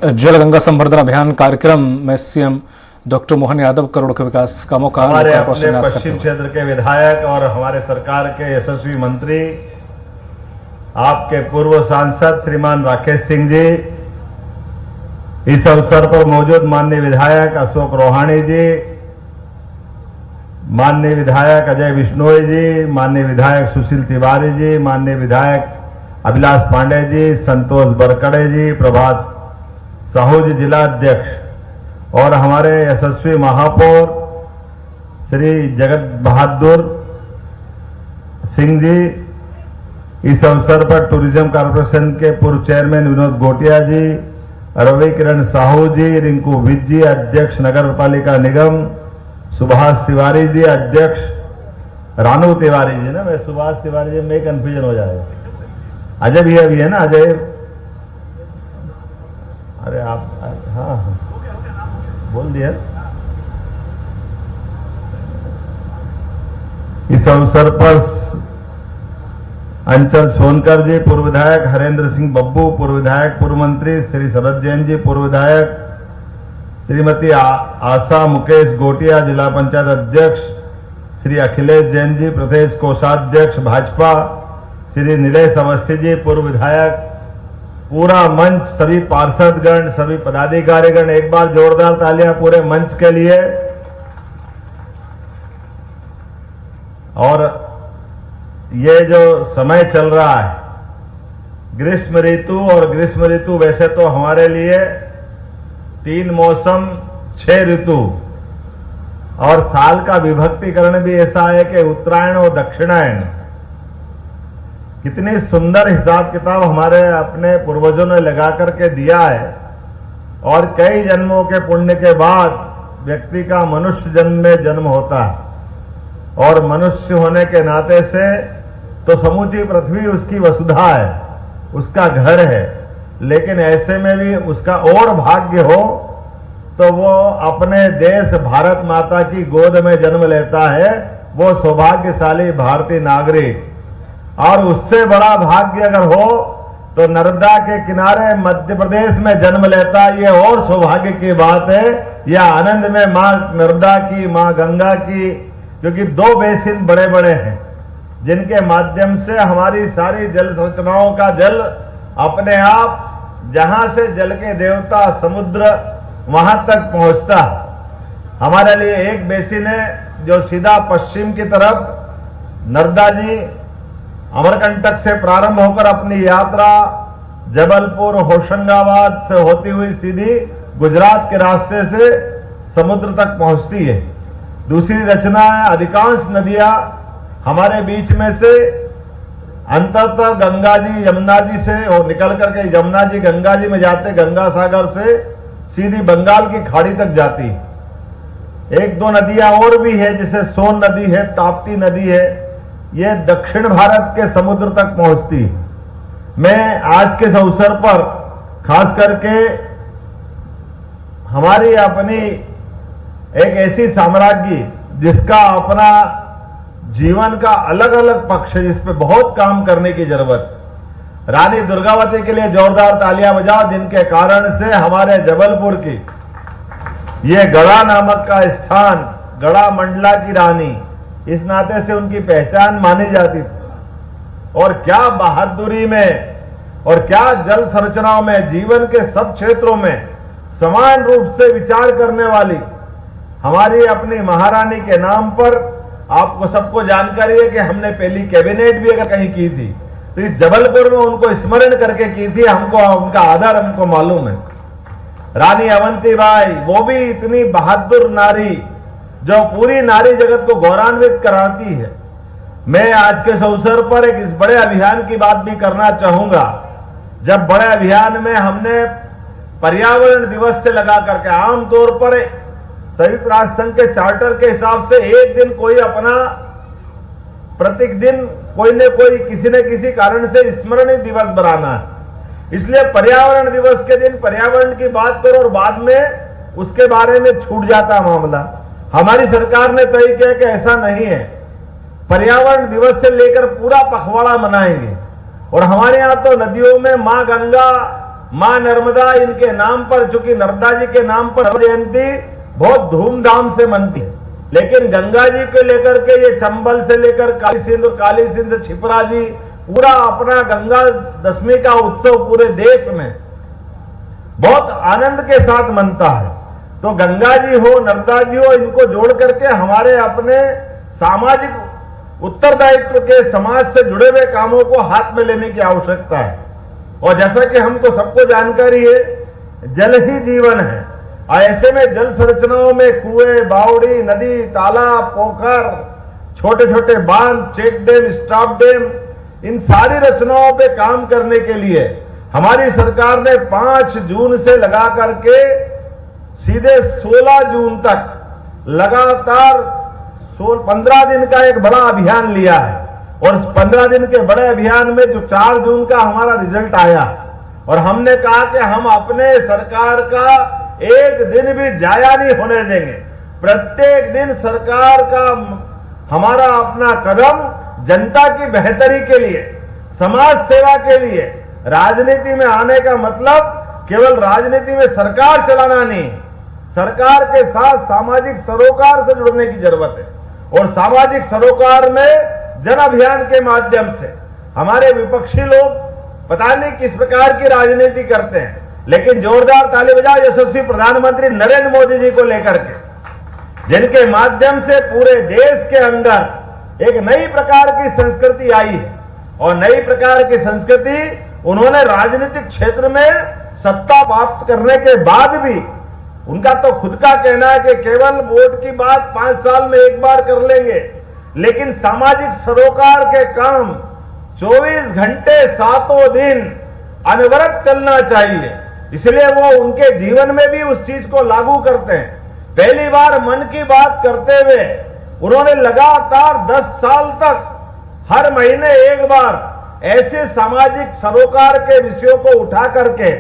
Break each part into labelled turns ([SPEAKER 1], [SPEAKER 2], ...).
[SPEAKER 1] जल गंगा संवर्धन अभियान कार्यक्रम में सीएम डॉक्टर मोहन यादव करोड़ के विकास कामों का
[SPEAKER 2] हमारे अपने पश्चिम क्षेत्र के विधायक और हमारे सरकार के यशस्वी मंत्री, आपके पूर्व सांसद श्रीमान राकेश सिंह जी, इस अवसर पर मौजूद माननीय विधायक अशोक रोहाणी जी, माननीय विधायक अजय बिश्नोई जी, माननीय विधायक सुशील तिवारी जी, माननीय विधायक अभिलाष पांडे जी, संतोष बरकड़े जी, प्रभात साहू जी जिला अध्यक्ष और हमारे यशस्वी महापौर श्री जगत बहादुर सिंह जी, इस अवसर पर टूरिज्म कॉर्पोरेशन के पूर्व चेयरमैन विनोद गोटिया जी, रवि किरण साहू जी, रिंकू विज जी अध्यक्ष नगर पालिका निगम, सुभाष तिवारी जी अध्यक्ष, रानू तिवारी जी ना, मैं सुभाष तिवारी जी में कंफ्यूजन हो जाएगा, अजय भैया भी है ना, अजय, अरे आप हाँ बोल दिया। इस अवसर पर अंचल सोनकर जी पूर्व विधायक, हरेंद्र सिंह बब्बू पूर्व विधायक पूर्व मंत्री, श्री शरद जैन जी पूर्व विधायक, श्रीमती आशा मुकेश गोटिया जिला पंचायत अध्यक्ष, श्री अखिलेश जैन जी प्रदेश कोषाध्यक्ष भाजपा, श्री नीलेश अवस्थी जी पूर्व विधायक, पूरा मंच, सभी पार्षदगण, सभी पदाधिकारीगण, एक बार जोरदार तालियां पूरे मंच के लिए। और ये जो समय चल रहा है ग्रीष्म ऋतु, और ग्रीष्म ऋतु वैसे तो हमारे लिए 3 मौसम 6 ऋतु, और साल का विभक्तिकरण भी ऐसा है कि उत्तरायण और दक्षिणायन। कितनी सुंदर हिसाब किताब हमारे अपने पूर्वजों ने लगा करके दिया है, और कई जन्मों के पुण्य के बाद व्यक्ति का मनुष्य जन्म में जन्म होता है, और मनुष्य होने के नाते से तो समूची पृथ्वी उसकी वसुधा है, उसका घर है, लेकिन ऐसे में भी उसका और भाग्य हो तो वो अपने देश भारत माता की गोद में जन्म लेता है, वो सौभाग्यशाली भारतीय नागरिक। और उससे बड़ा भाग्य अगर हो तो नर्मदा के किनारे मध्य प्रदेश में जन्म लेता, ये और सौभाग्य की बात है। यह आनंद में मां नर्मदा की, मां गंगा की, क्योंकि 2 बेसिन बड़े बड़े हैं जिनके माध्यम से हमारी सारी जल संरचनाओं का जल अपने आप, जहां से जल के देवता समुद्र, वहां तक पहुंचता। हमारे लिए एक बेसिन है जो सीधा पश्चिम की तरफ नर्मदा जी अमरकंटक से प्रारंभ होकर अपनी यात्रा जबलपुर, होशंगाबाद से होती हुई सीधी गुजरात के रास्ते से समुद्र तक पहुंचती है। दूसरी रचना है, अधिकांश नदियां हमारे बीच में से अंततः गंगा जी, यमुना जी से और निकल करके यमुना जी गंगा जी में जाते, गंगा सागर से सीधी बंगाल की खाड़ी तक जाती है। 1-2 नदियां और भी है, जैसे सोन नदी है, ताप्ती नदी है, ये दक्षिण भारत के समुद्र तक पहुंचती। मैं आज के इस अवसर पर खास करके हमारी अपनी एक ऐसी साम्राज्ञी जिसका अपना जीवन का अलग अलग पक्ष है, जिस पे बहुत काम करने की जरूरत, रानी दुर्गावती के लिए जोरदार तालियां बजाओ, जिनके कारण से हमारे जबलपुर की ये गढ़ा नामक का स्थान, गढ़ा मंडला की रानी, इस नाते से उनकी पहचान मानी जाती थी। और क्या बहादुरी में और क्या जल संरचनाओं में, जीवन के सब क्षेत्रों में समान रूप से विचार करने वाली हमारी अपनी महारानी के नाम पर आपको सबको जानकारी है कि हमने पहली कैबिनेट भी अगर कहीं की थी तो इस जबलपुर में उनको स्मरण करके की थी। हमको उनका आदर हमको मालूम है। रानी अवंतीबाई, वो भी इतनी बहादुर नारी जो पूरी नारी जगत को गौरवान्वित कराती है। मैं आज के इस अवसर पर एक इस बड़े अभियान की बात भी करना चाहूंगा। जब बड़े अभियान में हमने पर्यावरण दिवस से लगा करके, आमतौर पर संयुक्त राष्ट्र संघ के चार्टर के हिसाब से एक दिन कोई अपना प्रत्येक दिन कोई न कोई किसी न किसी कारण से स्मरणीय दिवस बनाना है। इसलिए पर्यावरण दिवस के दिन पर्यावरण की बात करो और बाद में उसके बारे में छूट जाता मामला। हमारी सरकार ने तय किया कि ऐसा नहीं है, पर्यावरण दिवस से लेकर पूरा पखवाड़ा मनाएंगे। और हमारे यहां तो नदियों में मां गंगा मां नर्मदा इनके नाम पर, चूंकि नर्मदा जी के नाम पर जयंती बहुत धूमधाम से मनती है, लेकिन गंगा जी को लेकर के ये चंबल से लेकर काली सिंध और काली सिंध से छिपरा जी पूरा अपना गंगा दशमी का उत्सव पूरे देश में बहुत आनंद के साथ मनता है। तो गंगा जी हो, नर्मदा जी हो, इनको जोड़ करके हमारे अपने सामाजिक उत्तरदायित्व के समाज से जुड़े हुए कामों को हाथ में लेने की आवश्यकता है। और जैसा कि हमको सबको जानकारी है, जल ही जीवन है। ऐसे में जल संरचनाओं में कुएं, बावड़ी, नदी, तालाब, पोखर, छोटे छोटे बांध, चेक डैम, स्टॉप डैम, इन सारी रचनाओं पे काम करने के लिए हमारी सरकार ने 5 जून से लगा करके सीधे 16 जून तक लगातार 15 दिन का एक बड़ा अभियान लिया है। और 15 दिन के बड़े अभियान में जो 4 जून का हमारा रिजल्ट आया, और हमने कहा कि हम अपने सरकार का एक दिन भी जाया नहीं होने देंगे। प्रत्येक दिन सरकार का हमारा अपना कदम जनता की बेहतरी के लिए, समाज सेवा के लिए, राजनीति में आने का मतलब केवल राजनीति में सरकार चलाना नहीं, सरकार के साथ सामाजिक सरोकार से जुड़ने की जरूरत है। और सामाजिक सरोकार में जन अभियान के माध्यम से हमारे विपक्षी लोग पता नहीं किस प्रकार की राजनीति करते हैं, लेकिन जोरदार ताली बजाओ यशस्वी प्रधानमंत्री नरेंद्र मोदी जी को लेकर के, जिनके माध्यम से पूरे देश के अंदर एक नई प्रकार की संस्कृति आई है। और नई प्रकार की संस्कृति उन्होंने राजनीतिक क्षेत्र में सत्ता प्राप्त करने के बाद भी, उनका तो खुद का कहना है कि केवल वोट की बात 5 साल में एक बार कर लेंगे, लेकिन सामाजिक सरोकार के काम 24 घंटे 7 दिन अनवरत चलना चाहिए। इसलिए वो उनके जीवन में भी उस चीज को लागू करते हैं। पहली बार मन की बात करते हुए उन्होंने लगातार 10 साल तक हर महीने एक बार ऐसे सामाजिक सरोकार के विषयों को उठा करके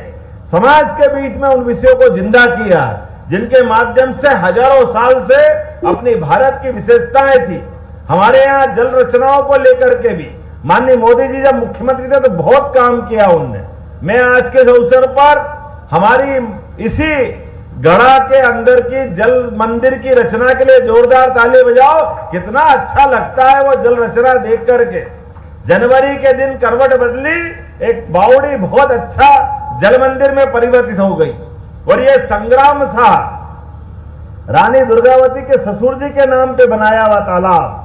[SPEAKER 2] समाज के बीच में उन विषयों को जिंदा किया, जिनके माध्यम से हजारों साल से अपनी भारत की विशेषताएं थी। हमारे यहाँ जल रचनाओं को लेकर के भी माननीय मोदी जी जब मुख्यमंत्री थे तो बहुत काम किया उनने। मैं आज के अवसर पर हमारी इसी गढ़ा के अंदर की जल मंदिर की रचना के लिए जोरदार ताली बजाओ। कितना अच्छा लगता है वो जल रचना देख करके। जनवरी के दिन करवट बदली, एक बावड़ी बहुत अच्छा जल मंदिर में परिवर्तित हो गई। और ये संग्राम सा रानी दुर्गावती के ससुर जी के नाम पे बनाया हुआ तालाब,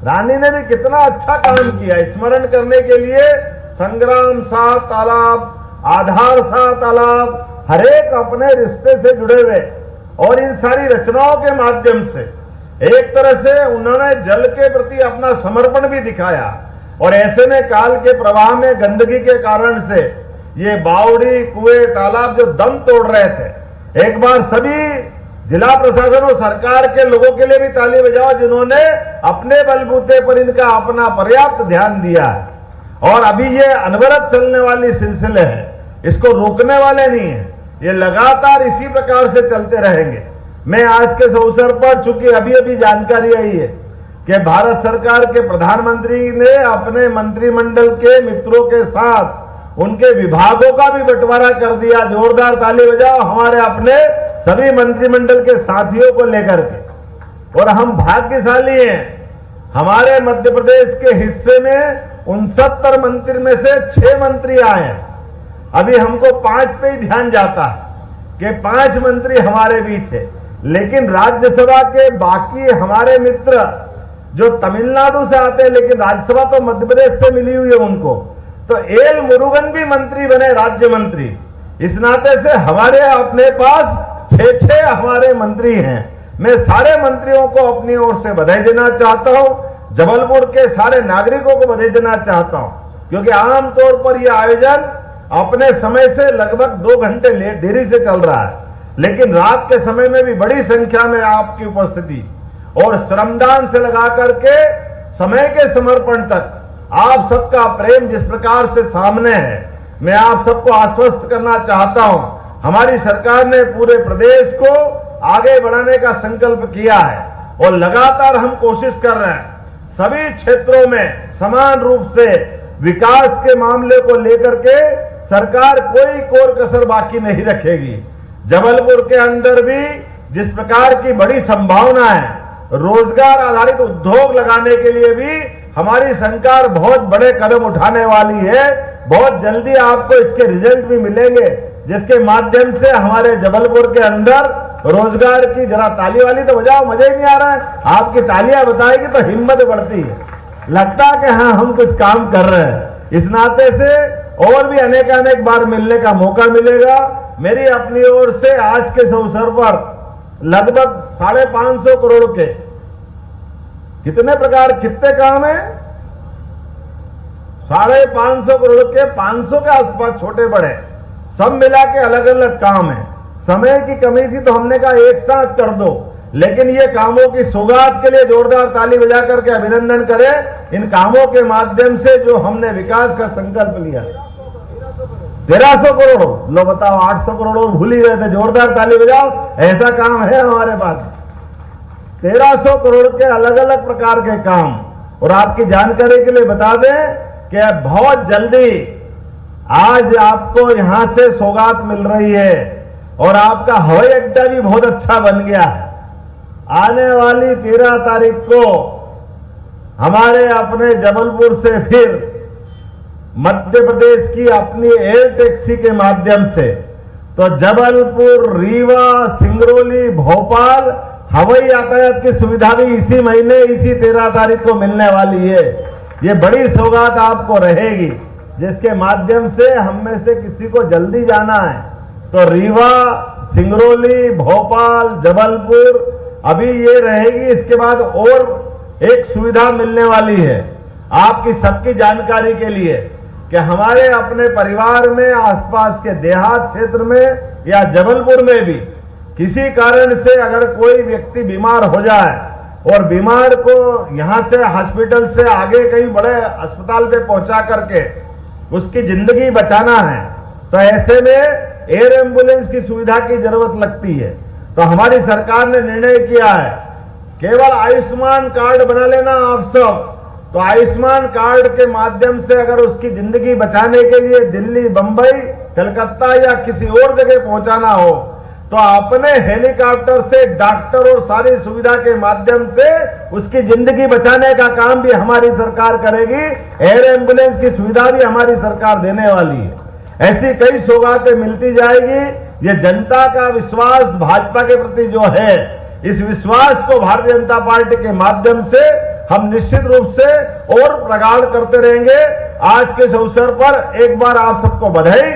[SPEAKER 2] रानी ने भी कितना अच्छा काम किया। स्मरण करने के लिए संग्राम सा तालाब, आधार सा तालाब, हरेक अपने रिश्ते से जुड़े हुए, और इन सारी रचनाओं के माध्यम से एक तरह से उन्होंने जल के प्रति अपना समर्पण भी दिखाया। और ऐसे में काल के प्रवाह में गंदगी के कारण से ये बावड़ी, कुएं, तालाब जो दम तोड़ रहे थे, एक बार सभी जिला प्रशासन और सरकार के लोगों के लिए भी ताली बजाओ जिन्होंने अपने बलबूते पर इनका अपना पर्याप्त ध्यान दिया है। और अभी ये अनवरत चलने वाली सिलसिले है, इसको रोकने वाले नहीं है, ये लगातार इसी प्रकार से चलते रहेंगे। मैं आज के अवसर पर, चूंकि अभी अभी जानकारी आई है कि भारत सरकार के प्रधानमंत्री ने अपने मंत्रिमंडल के मित्रों के साथ उनके विभागों का भी बंटवारा कर दिया। जोरदार ताली बजाओ हमारे अपने सभी मंत्रिमंडल के साथियों को लेकर के। और हम भाग्यशाली हैं, हमारे मध्य प्रदेश के हिस्से में 69 मंत्री में से 6 मंत्री आए हैं। अभी हमको 5 पे ही ध्यान जाता है कि 5 मंत्री हमारे बीच है, लेकिन राज्यसभा के बाकी हमारे मित्र जो तमिलनाडु से आते हैं, लेकिन राज्यसभा तो मध्य प्रदेश से मिली हुई है उनको, तो एल मुरुगन भी मंत्री बने, राज्य मंत्री। इस नाते से हमारे अपने पास 6 हमारे मंत्री हैं। मैं सारे मंत्रियों को अपनी ओर से बधाई देना चाहता हूं, जबलपुर के सारे नागरिकों को बधाई देना चाहता हूं, क्योंकि आमतौर पर यह आयोजन अपने समय से लगभग 2 घंटे देरी से चल रहा है, लेकिन रात के समय में भी बड़ी संख्या में आपकी उपस्थिति और श्रमदान से लगा करके समय के समर्पण तक आप सबका प्रेम जिस प्रकार से सामने है, मैं आप सबको आश्वस्त करना चाहता हूं, हमारी सरकार ने पूरे प्रदेश को आगे बढ़ाने का संकल्प किया है और लगातार हम कोशिश कर रहे हैं सभी क्षेत्रों में समान रूप से विकास के मामले को लेकर के सरकार कोई कोर कसर बाकी नहीं रखेगी। जबलपुर के अंदर भी जिस प्रकार की बड़ी संभावना है, रोजगार आधारित उद्योग लगाने के लिए भी हमारी सरकार बहुत बड़े कदम उठाने वाली है। बहुत जल्दी आपको इसके रिजल्ट भी मिलेंगे, जिसके माध्यम से हमारे जबलपुर के अंदर रोजगार की, जरा ताली वाली तो बजाओ, मजा ही नहीं आ रहा है। आपकी तालियां बताएगी तो हिम्मत बढ़ती है, लगता है कि हाँ हम कुछ काम कर रहे हैं। इस नाते से और भी अनेक बार मिलने का मौका मिलेगा। मेरी अपनी ओर से आज के इस अवसर पर लगभग 550 करोड़ के कितने काम है, 550 करोड़ के 500 के आसपास छोटे बड़े सब मिला के अलग अलग काम है। समय की कमी थी तो हमने कहा एक साथ कर दो, लेकिन ये कामों की सौगात के लिए जोरदार ताली बजा करके अभिनंदन करें। इन कामों के माध्यम से जो हमने विकास का संकल्प लिया, 1300 करोड़, लो बताओ 800 करोड़ भूल ही गए थे, जोरदार ताली बजाओ, ऐसा काम है हमारे पास। 1300 करोड़ के अलग अलग प्रकार के काम। और आपकी जानकारी के लिए बता दें कि बहुत जल्दी आज आपको यहां से सौगात मिल रही है और आपका हवाई अड्डा भी बहुत अच्छा बन गया है। आने वाली 13 तारीख को हमारे अपने जबलपुर से फिर मध्य प्रदेश की अपनी एयर टैक्सी के माध्यम से तो जबलपुर, रीवा, सिंगरौली, भोपाल हवाई यातायात की सुविधा भी इसी महीने, इसी 13 तारीख को मिलने वाली है। ये बड़ी सौगात आपको रहेगी, जिसके माध्यम से हम में से किसी को जल्दी जाना है तो रीवा, सिंगरौली, भोपाल, जबलपुर अभी ये रहेगी। इसके बाद और एक सुविधा मिलने वाली है आपकी सबकी जानकारी के लिए कि हमारे अपने परिवार में, आसपास के देहात क्षेत्र में या जबलपुर में भी किसी कारण से अगर कोई व्यक्ति बीमार हो जाए और बीमार को यहां से हॉस्पिटल से आगे कहीं बड़े अस्पताल पे पहुंचा करके उसकी जिंदगी बचाना है, तो ऐसे में एयर एम्बुलेंस की सुविधा की जरूरत लगती है। तो हमारी सरकार ने निर्णय किया है केवल आयुष्मान कार्ड बना लेना आप सब, तो आयुष्मान कार्ड के माध्यम से अगर उसकी जिंदगी बचाने के लिए दिल्ली, बंबई, कलकत्ता या किसी और जगह पहुंचाना हो तो अपने हेलीकॉप्टर से डॉक्टर और सारी सुविधा के माध्यम से उसकी जिंदगी बचाने का काम भी हमारी सरकार करेगी। एयर एम्बुलेंस की सुविधा भी हमारी सरकार देने वाली है। ऐसी कई सौगातें मिलती जाएगी। ये जनता का विश्वास भाजपा के प्रति जो है, इस विश्वास को भारतीय जनता पार्टी के माध्यम से हम निश्चित रूप से और प्रगाढ़ करते रहेंगे। आज के इस अवसर पर एक बार आप सबको बधाई।